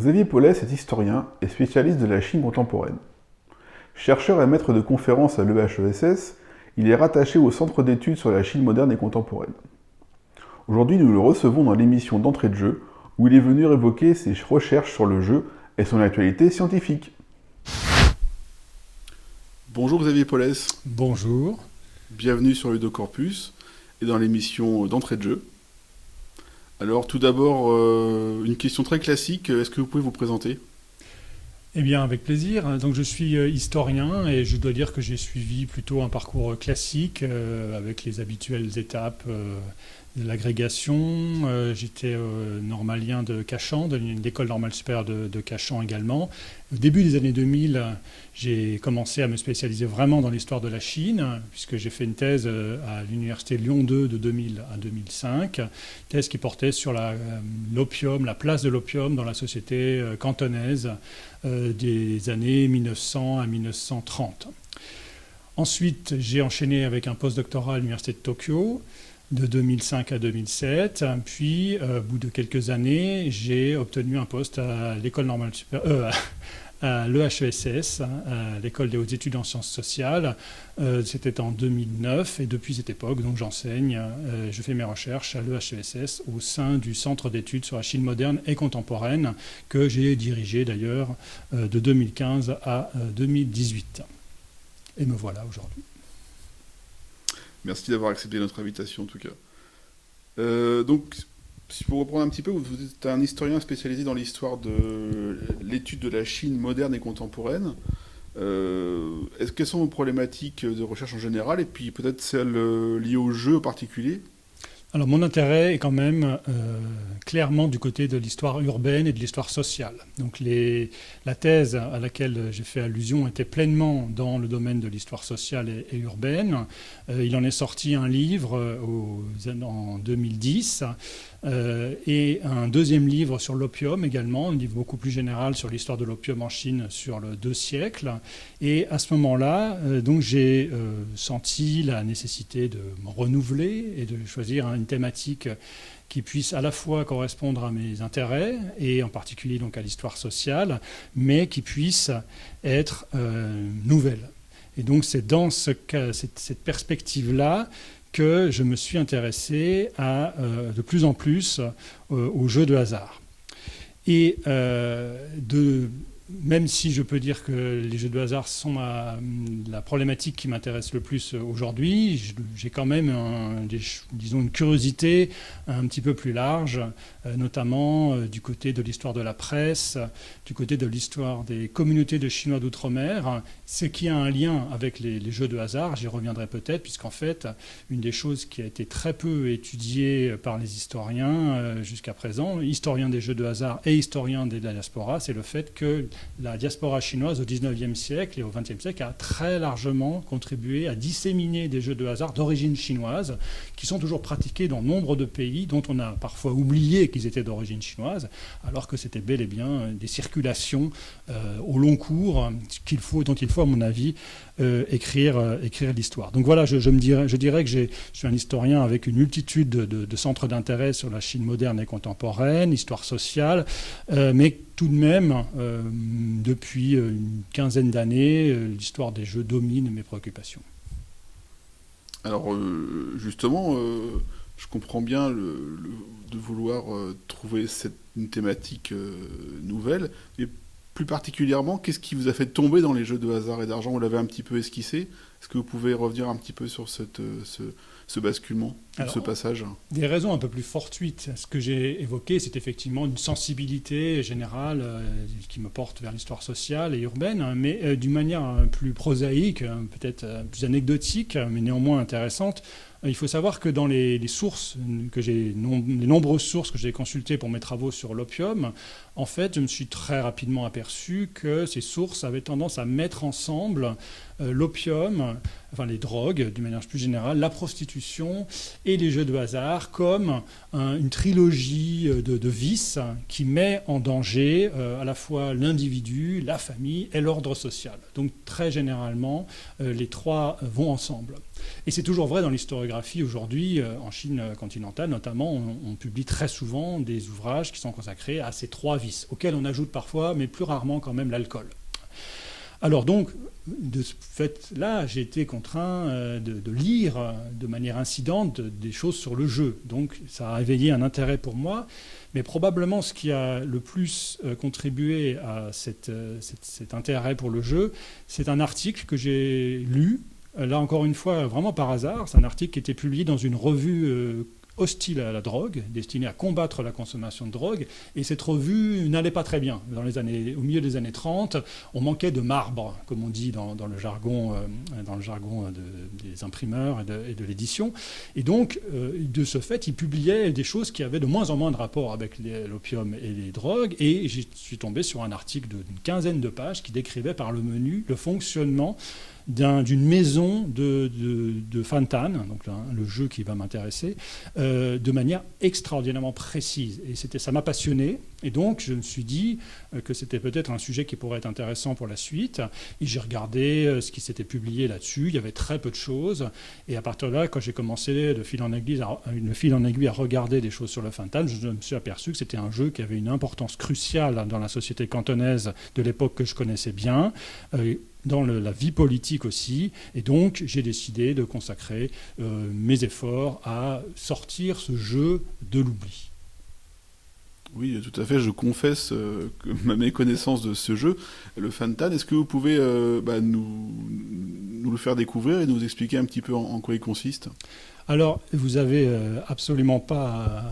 Xavier Paulès est historien et spécialiste de la Chine contemporaine. Chercheur et maître de conférences à l'EHESS, il est rattaché au Centre d'études sur la Chine moderne et contemporaine. Aujourd'hui, nous le recevons dans l'émission d'entrée de jeu, où il est venu évoquer ses recherches sur le jeu et son actualité scientifique. Bonjour Xavier Paulès. Bonjour. Bienvenue sur Ludocorpus et dans l'émission d'entrée de jeu. Alors tout d'abord, une question très classique, est-ce que vous pouvez vous présenter ? Eh bien, avec plaisir. Donc, je suis historien et je dois dire que j'ai suivi plutôt un parcours classique avec les habituelles étapes de l'agrégation. J'étais normalien de Cachan, de l'école normale supérieure de Cachan également. Au début des années 2000, j'ai commencé à me spécialiser vraiment dans l'histoire de la Chine, puisque j'ai fait une thèse à l'université Lyon 2 de 2000 à 2005, thèse qui portait sur l'opium, la place de l'opium dans la société cantonaise des années 1900 à 1930. Ensuite, j'ai enchaîné avec un postdoctorat à l'université de Tokyo, de 2005 à 2007. Puis, au bout de quelques années, j'ai obtenu un poste à l'école normale supérieure, à l'EHESS, à l'école des hautes études en sciences sociales. C'était en 2009 et depuis cette époque, donc j'enseigne, je fais mes recherches à l'EHESS au sein du Centre d'études sur la Chine moderne et contemporaine que j'ai dirigé d'ailleurs de 2015 à 2018. Et me voilà aujourd'hui. Merci d'avoir accepté notre invitation en tout cas. Donc, pour reprendre un petit peu, vous êtes un historien spécialisé dans l'histoire de l'étude de la Chine moderne et contemporaine. Quelles sont vos problématiques de recherche en général et puis peut-être celles liées au jeu en particulier ? Alors mon intérêt est quand même clairement du côté de l'histoire urbaine et de l'histoire sociale. Donc la thèse à laquelle j'ai fait allusion était pleinement dans le domaine de l'histoire sociale et urbaine. Il en est sorti un livre en 2010 et un deuxième livre sur l'opium également, un livre beaucoup plus général sur l'histoire de l'opium en Chine sur le 2 siècles. Et à ce moment-là, donc j'ai senti la nécessité de me renouveler et de choisir une thématique qui puisse à la fois correspondre à mes intérêts, et en particulier donc à l'histoire sociale, mais qui puisse être nouvelle. Et donc c'est dans cette perspective-là que je me suis intéressé de plus en plus aux jeux de hasard. Et même si je peux dire que les jeux de hasard sont la problématique qui m'intéresse le plus aujourd'hui, j'ai quand même disons une curiosité un petit peu plus large, notamment du côté de l'histoire de la presse, du côté de l'histoire des communautés de Chinois d'outre-mer, ce qui a un lien avec les jeux de hasard. J'y reviendrai peut-être, puisqu'en fait, une des choses qui a été très peu étudiée par les historiens jusqu'à présent, historiens des jeux de hasard et historiens de la diaspora, c'est le fait que la diaspora chinoise au XIXe siècle et au XXe siècle a très largement contribué à disséminer des jeux de hasard d'origine chinoise qui sont toujours pratiqués dans nombre de pays dont on a parfois oublié qu'ils étaient d'origine chinoise, alors que c'était bel et bien des circulations au long cours dont il faut, à mon avis, écrire l'histoire. Donc voilà, je dirais que je suis un historien avec une multitude de centres d'intérêt sur la Chine moderne et contemporaine, histoire sociale, mais tout de même, depuis une quinzaine d'années, l'histoire des jeux domine mes préoccupations. Alors justement, je comprends bien de vouloir trouver une thématique nouvelle, mais plus particulièrement, qu'est-ce qui vous a fait tomber dans les jeux de hasard et d'argent ? Vous l'avez un petit peu esquissé. Est-ce que vous pouvez revenir un petit peu sur ce basculement, ce passage ? Des raisons un peu plus fortuites. Ce que j'ai évoqué, c'est effectivement une sensibilité générale qui me porte vers l'histoire sociale et urbaine, mais d'une manière plus prosaïque, peut-être plus anecdotique, mais néanmoins intéressante. Il faut savoir que dans les sources les nombreuses sources que j'ai consultées pour mes travaux sur l'opium, en fait, je me suis très rapidement aperçu que ces sources avaient tendance à mettre ensemble l'opium, enfin les drogues d'une manière plus générale, la prostitution et les jeux de hasard comme une trilogie de vices qui met en danger à la fois l'individu, la famille et l'ordre social. Donc très généralement, les trois vont ensemble. Et c'est toujours vrai dans l'historiographie aujourd'hui, en Chine continentale notamment, on publie très souvent des ouvrages qui sont consacrés à ces trois vices cannabis, auquel on ajoute parfois, mais plus rarement quand même, l'alcool. Alors donc, de ce fait-là, j'ai été contraint de lire de manière incidente des choses sur le jeu. Donc ça a réveillé un intérêt pour moi. Mais probablement ce qui a le plus contribué à cet intérêt pour le jeu, c'est un article que j'ai lu, là encore une fois vraiment par hasard. C'est un article qui était publié dans une revue hostile à la drogue, destinée à combattre la consommation de drogue, et cette revue n'allait pas très bien. Au milieu des années 30, on manquait de marbre, comme on dit dans le jargon, des imprimeurs et de l'édition. Et donc, de ce fait, ils publiaient des choses qui avaient de moins en moins de rapport avec l'opium et les drogues, et je suis tombé sur un article d'une quinzaine de pages qui décrivait par le menu le fonctionnement d'une maison de Fantan, donc le jeu qui va m'intéresser, de manière extraordinairement précise. Et ça m'a passionné. Et donc, je me suis dit que c'était peut-être un sujet qui pourrait être intéressant pour la suite. Et j'ai regardé ce qui s'était publié là-dessus. Il y avait très peu de choses. Et à partir de là, quand j'ai commencé de fil en aiguille à regarder des choses sur le Fantan, je me suis aperçu que c'était un jeu qui avait une importance cruciale dans la société cantonaise de l'époque que je connaissais bien, dans la vie politique aussi. Et donc, j'ai décidé de consacrer mes efforts à sortir ce jeu de l'oubli. Oui, tout à fait. Je confesse ma méconnaissance de ce jeu, le Fantan. Est-ce que vous pouvez nous le faire découvrir et nous expliquer un petit peu en quoi il consiste ? Alors, vous avez absolument pas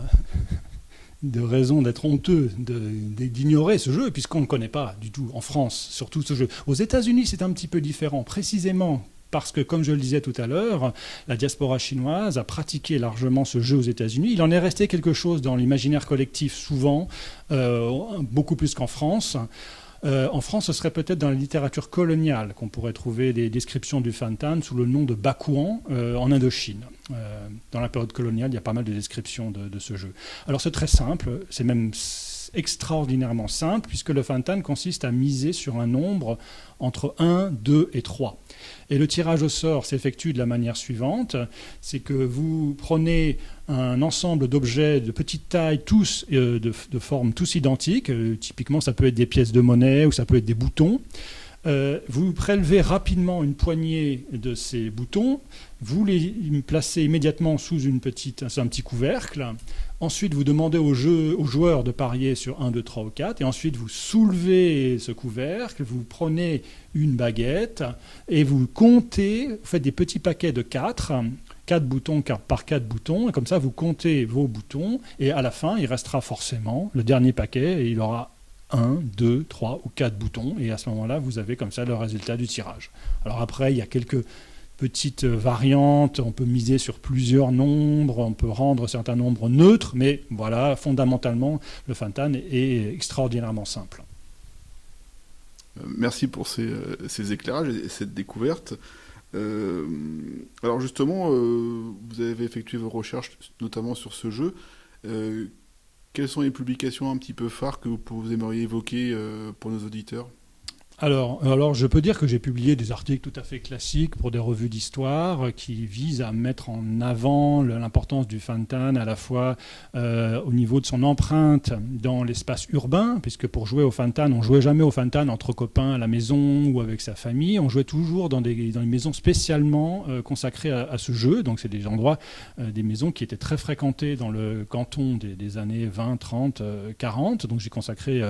de raison d'être honteux d'ignorer ce jeu, puisqu'on ne connaît pas du tout en France, surtout ce jeu. Aux États-Unis, c'est un petit peu différent, précisément parce que, comme je le disais tout à l'heure, la diaspora chinoise a pratiqué largement ce jeu aux États-Unis. Il en est resté quelque chose dans l'imaginaire collectif, souvent, beaucoup plus qu'en France. En France, ce serait peut-être dans la littérature coloniale qu'on pourrait trouver des descriptions du Fantan sous le nom de Bakuan en Indochine. Dans la période coloniale, il y a pas mal de descriptions de ce jeu. Alors c'est très simple, c'est même extraordinairement simple, puisque le Fantan consiste à miser sur un nombre entre 1, 2 et 3. Et le tirage au sort s'effectue de la manière suivante, c'est que vous prenez un ensemble d'objets de petite taille, tous de forme tous identiques, typiquement ça peut être des pièces de monnaie ou ça peut être des boutons. Vous prélevez rapidement une poignée de ces boutons, vous les placez immédiatement sous un petit couvercle. Ensuite, vous demandez aux joueurs de parier sur 1, 2, 3 ou 4. Et ensuite, vous soulevez ce couvercle, vous prenez une baguette et vous comptez, vous faites des petits paquets de 4 boutons par 4 boutons. Et comme ça, vous comptez vos boutons. Et à la fin, il restera forcément le dernier paquet et il aura 1, 2, 3 ou 4 boutons. Et à ce moment-là, vous avez comme ça le résultat du tirage. Alors après, il y a quelques petites variantes, on peut miser sur plusieurs nombres, on peut rendre certains nombres neutres, mais voilà, fondamentalement, le Fantan est extraordinairement simple. Merci pour ces éclairages et cette découverte. Alors justement, vous avez effectué vos recherches notamment sur ce jeu. Quelles sont les publications un petit peu phares que vous aimeriez évoquer pour nos auditeurs ? Alors, je peux dire que j'ai publié des articles tout à fait classiques pour des revues d'histoire qui visent à mettre en avant l'importance du Fantan à la fois au niveau de son empreinte dans l'espace urbain, puisque pour jouer au Fantan, on ne jouait jamais au Fantan entre copains à la maison ou avec sa famille, on jouait toujours dans des maisons spécialement consacrées à ce jeu, donc c'est des endroits, des maisons qui étaient très fréquentées dans le canton des années 20, 30, 40, donc j'ai consacré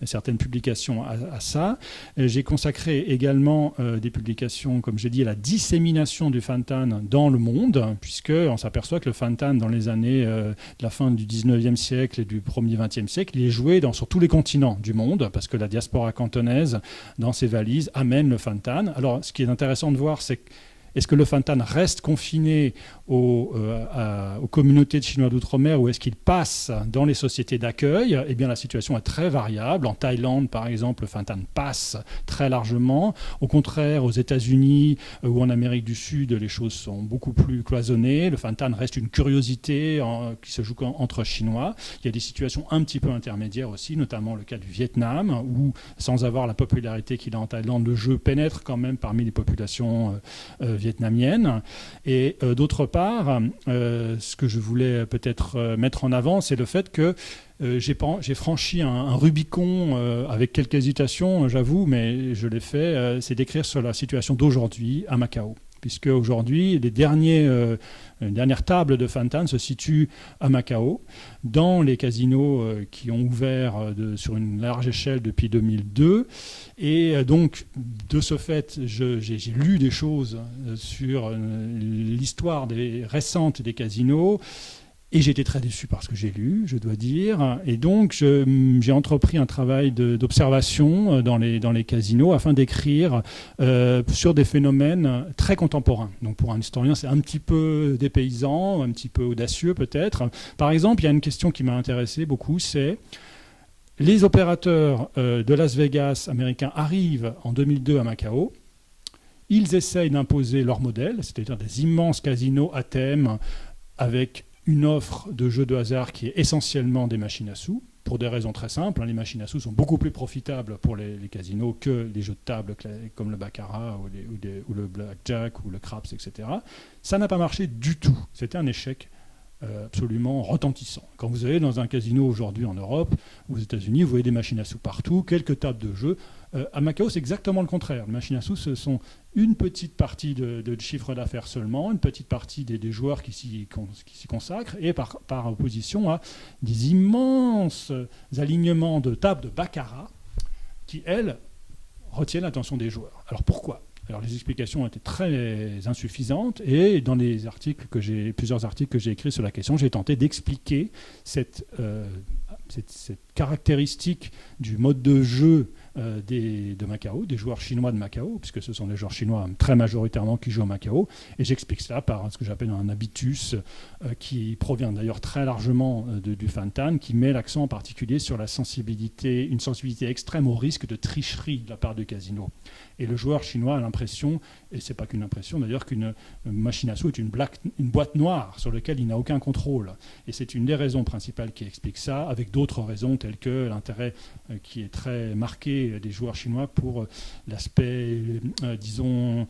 certaines publications à ça. J'ai consacré également des publications, comme j'ai dit, à la dissémination du Fantan dans le monde, puisqu'on s'aperçoit que le Fantan, dans les années de la fin du 19e siècle et du premier 20e siècle, il est joué sur tous les continents du monde, parce que la diaspora cantonaise, dans ses valises, amène le Fantan. Alors, ce qui est intéressant de voir, c'est est-ce que le Fantan reste confiné aux communautés de Chinois d'outre-mer ou est-ce qu'il passe dans les sociétés d'accueil ? Eh bien, la situation est très variable. En Thaïlande, par exemple, le Fantan passe très largement. Au contraire, aux États-Unis ou en Amérique du Sud, les choses sont beaucoup plus cloisonnées. Le Fantan reste une curiosité qui se joue entre Chinois. Il y a des situations un petit peu intermédiaires aussi, notamment le cas du Vietnam, où, sans avoir la popularité qu'il a en Thaïlande, le jeu pénètre quand même parmi les populations vietnamiennes vietnamienne. Et d'autre part, ce que je voulais peut-être mettre en avant, c'est le fait que j'ai franchi un Rubicon avec quelques hésitations, j'avoue, mais je l'ai fait, c'est d'écrire sur la situation d'aujourd'hui à Macao. Puisque aujourd'hui, les dernières tables de Fantan se situent à Macao, dans les casinos qui ont ouvert sur une large échelle depuis 2002. Et donc, de ce fait, j'ai lu des choses sur l'histoire récente des casinos. Et j'ai été très déçu par ce que j'ai lu, je dois dire. Et donc, j'ai entrepris un travail d'observation dans les casinos afin d'écrire sur des phénomènes très contemporains. Donc, pour un historien, c'est un petit peu dépaysant, un petit peu audacieux peut-être. Par exemple, il y a une question qui m'a intéressé beaucoup, c'est les opérateurs de Las Vegas américains arrivent en 2002 à Macao. Ils essayent d'imposer leur modèle, c'est-à-dire des immenses casinos à thème avec une offre de jeux de hasard qui est essentiellement des machines à sous, pour des raisons très simples. Les machines à sous sont beaucoup plus profitables pour les casinos que les jeux de table comme le baccarat ou le blackjack ou le craps, etc. Ça n'a pas marché du tout. C'était un échec absolument retentissant. Quand vous allez dans un casino aujourd'hui en Europe ou aux États-Unis, vous voyez des machines à sous partout, quelques tables de jeu. À Macao, c'est exactement le contraire. Les machines à sous, ce sont une petite partie de chiffre d'affaires seulement, une petite partie des joueurs qui s'y consacrent, et par opposition à des immenses alignements de tables de baccarat qui, elles, retiennent l'attention des joueurs. Alors pourquoi ? Alors les explications ont été très insuffisantes, et dans plusieurs articles que j'ai écrits sur la question, j'ai tenté d'expliquer cette caractéristique du mode de jeu de Macao, des joueurs chinois de Macao, puisque ce sont des joueurs chinois très majoritairement qui jouent à Macao, et j'explique cela par ce que j'appelle un habitus qui provient d'ailleurs très largement du Fantan, qui met l'accent en particulier sur une sensibilité extrême au risque de tricherie de la part du casino. Et le joueur chinois a l'impression, et c'est pas qu'une impression d'ailleurs, qu'une machine à sous est une boîte noire sur laquelle il n'a aucun contrôle. Et c'est une des raisons principales qui explique ça, avec d'autres raisons telles que l'intérêt qui est très marqué des joueurs chinois pour l'aspect, disons,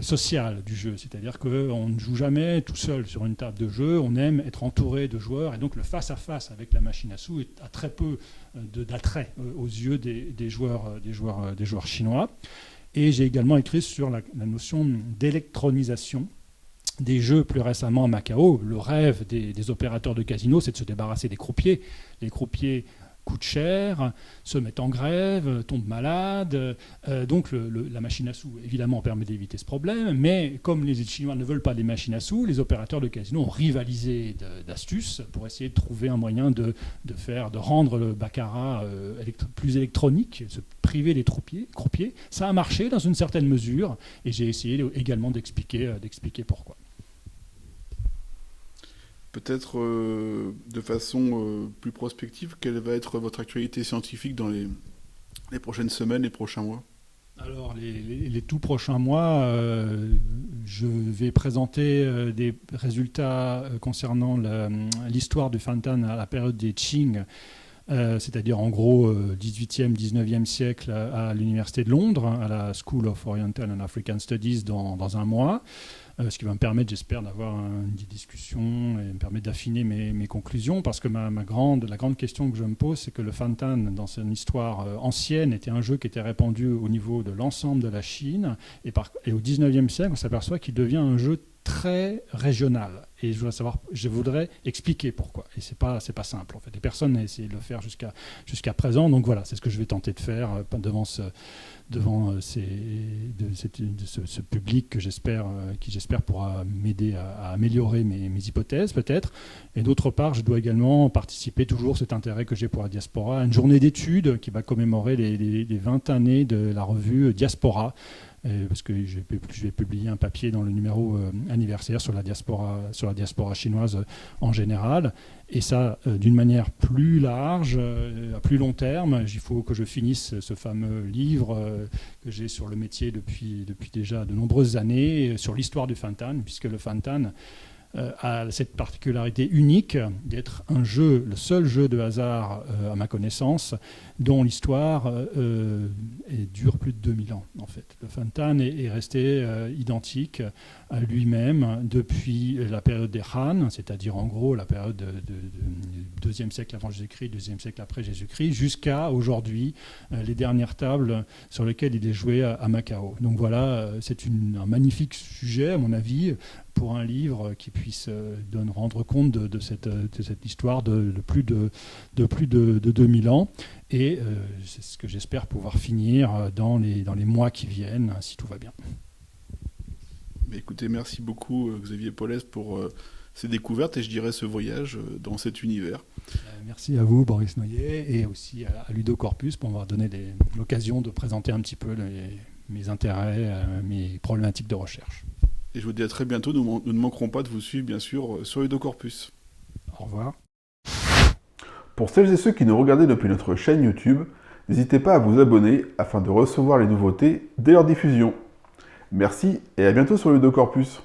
social du jeu. C'est-à-dire qu'on ne joue jamais tout seul sur une table de jeu, on aime être entouré de joueurs, et donc le face-à-face avec la machine à sous a très peu d'attrait aux yeux des joueurs chinois. Et j'ai également écrit sur la notion d'électronisation des jeux plus récemment à Macao. Le rêve des opérateurs de casino, c'est de se débarrasser des croupiers. Les croupiers coûtent cher, se mettent en grève, tombent malades. Donc la machine à sous, évidemment, permet d'éviter ce problème. Mais comme les Chinois ne veulent pas des machines à sous, les opérateurs de casino ont rivalisé d'astuces pour essayer de trouver un moyen de rendre le baccarat plus électronique, se priver des croupiers. Ça a marché dans une certaine mesure, et j'ai essayé également d'expliquer pourquoi. Peut-être de façon plus prospective, quelle va être votre actualité scientifique dans les prochaines semaines, les prochains mois ? Alors, les tout prochains mois, je vais présenter des résultats concernant l'histoire du Fantan à la période des Qing, c'est-à-dire en gros 18e, 19e siècle à l'Université de Londres, à la School of Oriental and African Studies dans un mois. Ce qui va me permettre, j'espère, d'avoir une discussion et me permettre d'affiner mes conclusions, parce que la grande question que je me pose, c'est que le Fantan, dans son histoire ancienne, était un jeu qui était répandu au niveau de l'ensemble de la Chine, et au 19e siècle, on s'aperçoit qu'il devient un jeu très régional. Et je voudrais expliquer pourquoi. Et c'est pas simple, en fait. Et personne n'a essayé de le faire jusqu'à présent. Donc voilà, c'est ce que je vais tenter de faire devant ce public qui j'espère pourra m'aider à améliorer mes hypothèses, peut-être. Et d'autre part, je dois également participer, toujours cet intérêt que j'ai pour la diaspora, à une journée d'études qui va commémorer les 20 années de la revue Diaspora, parce que je vais publier un papier dans le numéro anniversaire sur la diaspora chinoise en général, et ça d'une manière plus large, à plus long terme. Il faut que je finisse ce fameux livre que j'ai sur le métier depuis déjà de nombreuses années, sur l'histoire du Fantan, puisque le Fantan a cette particularité unique d'être un jeu, le seul jeu de hasard à ma connaissance, dont l'histoire dure plus de 2000 ans en fait. Le Fantan est resté identique à lui-même depuis la période des Han, c'est-à-dire en gros la période du 2e siècle avant Jésus-Christ, 2e siècle après Jésus-Christ, jusqu'à aujourd'hui, les dernières tables sur lesquelles il est joué à Macao. Donc voilà, c'est un magnifique sujet à mon avis, pour un livre qui puisse rendre compte de cette histoire de plus de 2000 ans. Et c'est ce que j'espère pouvoir finir dans les mois qui viennent, si tout va bien. Mais écoutez, merci beaucoup Xavier Paulès pour ces découvertes et je dirais ce voyage dans cet univers. Merci à vous Boris Noyer et aussi à Ludo Corpus pour m'avoir donné l'occasion de présenter un petit peu mes intérêts, mes problématiques de recherche. Et je vous dis à très bientôt, nous ne manquerons pas de vous suivre bien sûr sur Ludo Corpus. Au revoir. Pour celles et ceux qui nous regardaient depuis notre chaîne YouTube, n'hésitez pas à vous abonner afin de recevoir les nouveautés dès leur diffusion. Merci et à bientôt sur Ludo Corpus.